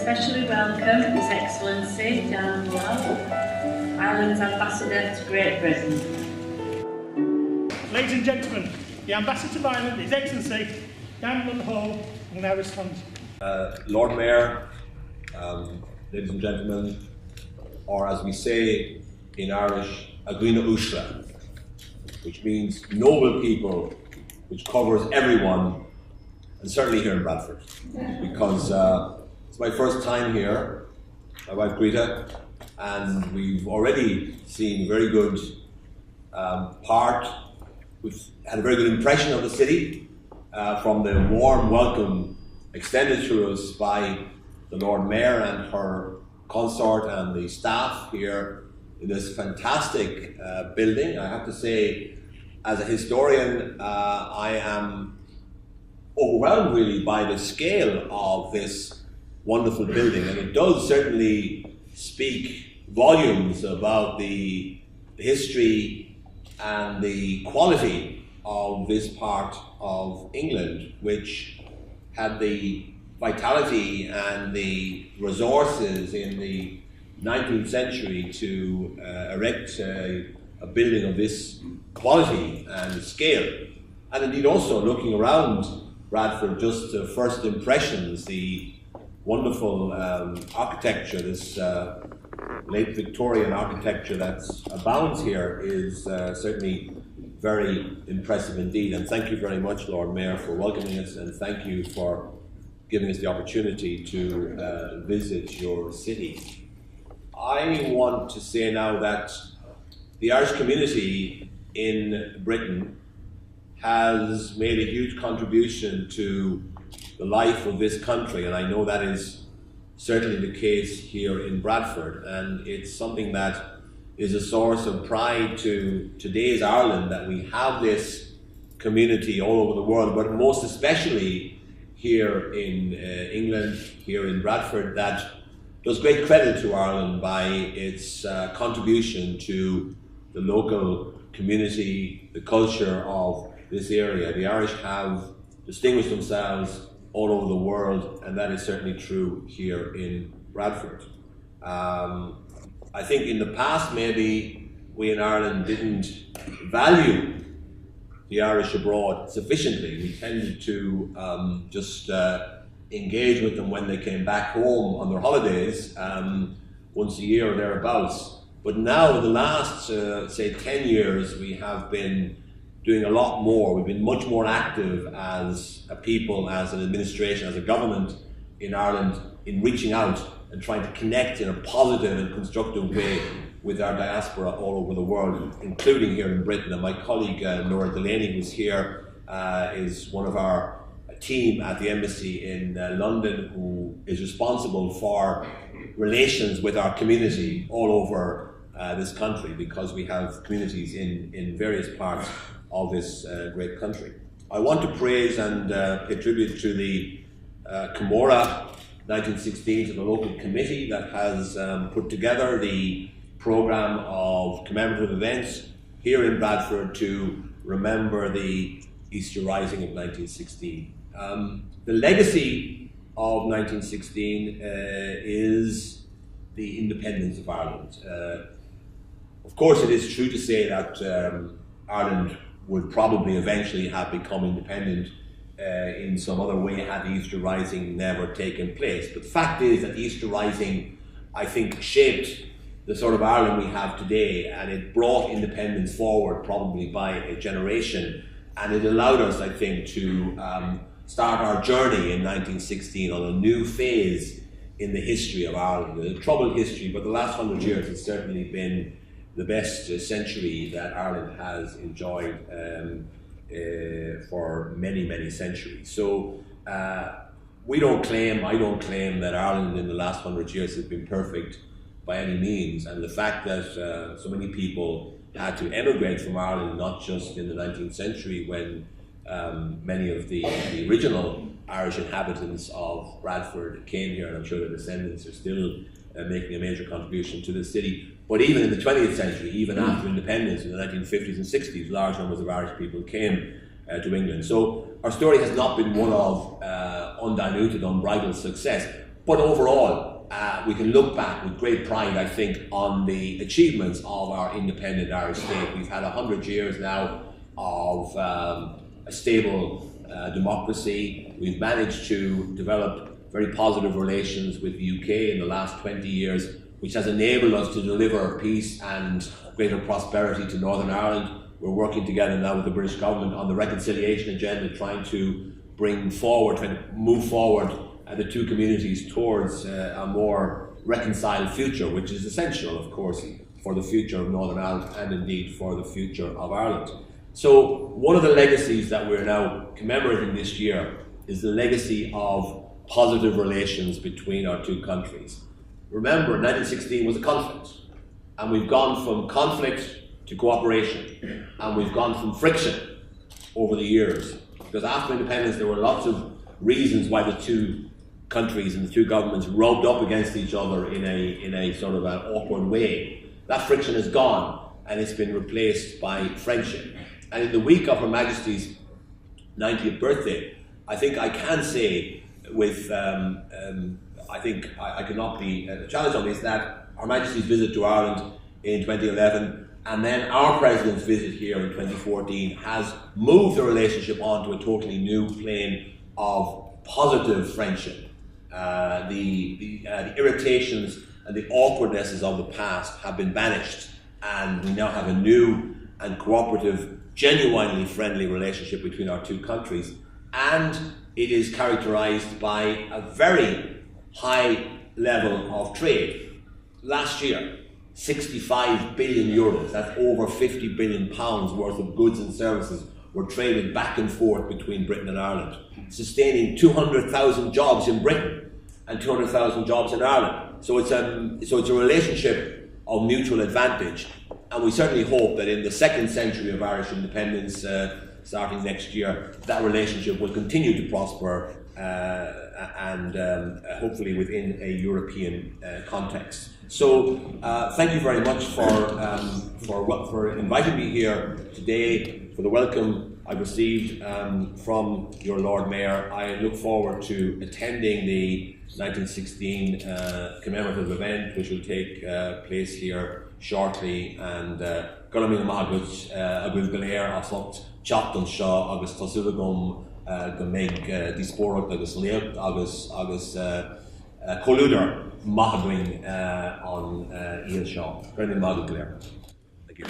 especially welcome His Excellency Dan Mulhall, Ireland's Ambassador to Great Britain. Ladies and gentlemen, the Ambassador of Ireland, His Excellency Dan Mulhall, will now respond. Lord Mayor, ladies and gentlemen, or as we say in Irish, Agrina Ushra, which means noble people, which covers everyone, and certainly here in Bradford, because it's my first time here, my wife Greta, and we've already seen very good we've had a very good impression of the city from the warm welcome extended to us by the Lord Mayor and her consort and the staff here in this fantastic building. I have to say, as a historian, I am overwhelmed really by the scale of this wonderful building, and it does certainly speak volumes about the history and the quality of this part of England, which had the vitality and the resources in the 19th century to erect a building of this quality and scale. And indeed also looking around Bradford, just first impressions, the wonderful architecture, this late Victorian architecture that abounds here is certainly very impressive indeed. And thank you very much, Lord Mayor, for welcoming us, and thank you for giving us the opportunity to visit your city. I want to say now that the Irish community in Britain has made a huge contribution to the life of this country, and I know that is certainly the case here in Bradford, and it's something that is a source of pride to today's Ireland, that we have this community all over the world, but most especially here in England, here in Bradford, that does great credit to Ireland by its contribution to the local community, the culture of this area. The Irish have distinguished themselves all over the world, and that is certainly true here in Bradford. I think in the past maybe we in Ireland didn't value the Irish abroad sufficiently. We tended to just engage with them when they came back home on their holidays, once a year or thereabouts. But now in the last, say 10 years, we have been doing a lot more. We've been much more active as a people, as an administration, as a government in Ireland in reaching out and trying to connect in a positive and constructive way with our diaspora all over the world, including here in Britain. And my colleague Laura Delaney, who's here, is one of our team at the embassy in London, who is responsible for relations with our community all over this country, because we have communities in various parts of this great country. I want to praise and pay tribute to the Comóradh 1916, to the local committee that has put together the programme of commemorative events here in Bradford to remember the Easter Rising of 1916. The legacy of 1916 is the independence of Ireland. Of course, it is true to say that Ireland would probably eventually have become independent in some other way had the Easter Rising never taken place. But the fact is that the Easter Rising, I think, shaped the sort of Ireland we have today, and it brought independence forward probably by a generation, and it allowed us, I think, to start our journey in 1916 on a new phase in the history of Ireland. A troubled history, but the last 100 years has certainly been the best century that Ireland has enjoyed for many, many centuries. So I don't claim that Ireland in the last 100 years has been perfect by any means, and the fact that so many people had to emigrate from Ireland, not just in the 19th century when many of the original Irish inhabitants of Bradford came here, and I'm sure their descendants are still making a major contribution to the city. But even in the 20th century, even after independence in the 1950s and 60s, large numbers of Irish people came to England. So our story has not been one of undiluted, unbridled success, But overall, we can look back with great pride, I think, on the achievements of our independent Irish state. We've had 100 years now of a stable democracy. We've managed to develop very positive relations with the UK in the last 20 years, which has enabled us to deliver peace and greater prosperity to Northern Ireland. We're working together now with the British government on the reconciliation agenda, trying to move forward the two communities towards a more reconciled future, which is essential, of course, for the future of Northern Ireland and indeed for the future of Ireland. So one of the legacies that we're now commemorating this year is the legacy of positive relations between our two countries. Remember, 1916 was a conflict, and we've gone from conflict to cooperation, and we've gone from friction over the years. Because after independence, there were lots of reasons why the two countries and the two governments rubbed up against each other in a sort of an awkward way. That friction is gone, and it's been replaced by friendship. And in the week of Her Majesty's 90th birthday, I think I can say with, I think I cannot be challenged on this, that Her Majesty's visit to Ireland in 2011 and then our President's visit here in 2014 has moved the relationship onto a totally new plane of positive friendship. The irritations and the awkwardnesses of the past have been banished, and we now have a new and cooperative, genuinely friendly relationship between our two countries. And it is characterized by a very high level of trade. Last year, 65 billion euros, that's over 50 billion pounds worth of goods and services were traded back and forth between Britain and Ireland, sustaining 200,000 jobs in Britain and 200,000 jobs in Ireland. So it's a relationship of mutual advantage, and we certainly hope that in the second century of Irish independence, starting next year, that relationship will continue to prosper and hopefully within a European context. So thank you very much for inviting me here today, for the welcome I've received from your Lord Mayor. I look forward to attending the 1916 commemorative event, which will take place here shortly, and Gurmín Magus agus Galéir asocht Chapton Shaw agus Tosilagum Gomeg Disporot agus Leopt agus Coluder Mahadwing on Ian Shaw. Gurmín Magus Galéir. Thank you.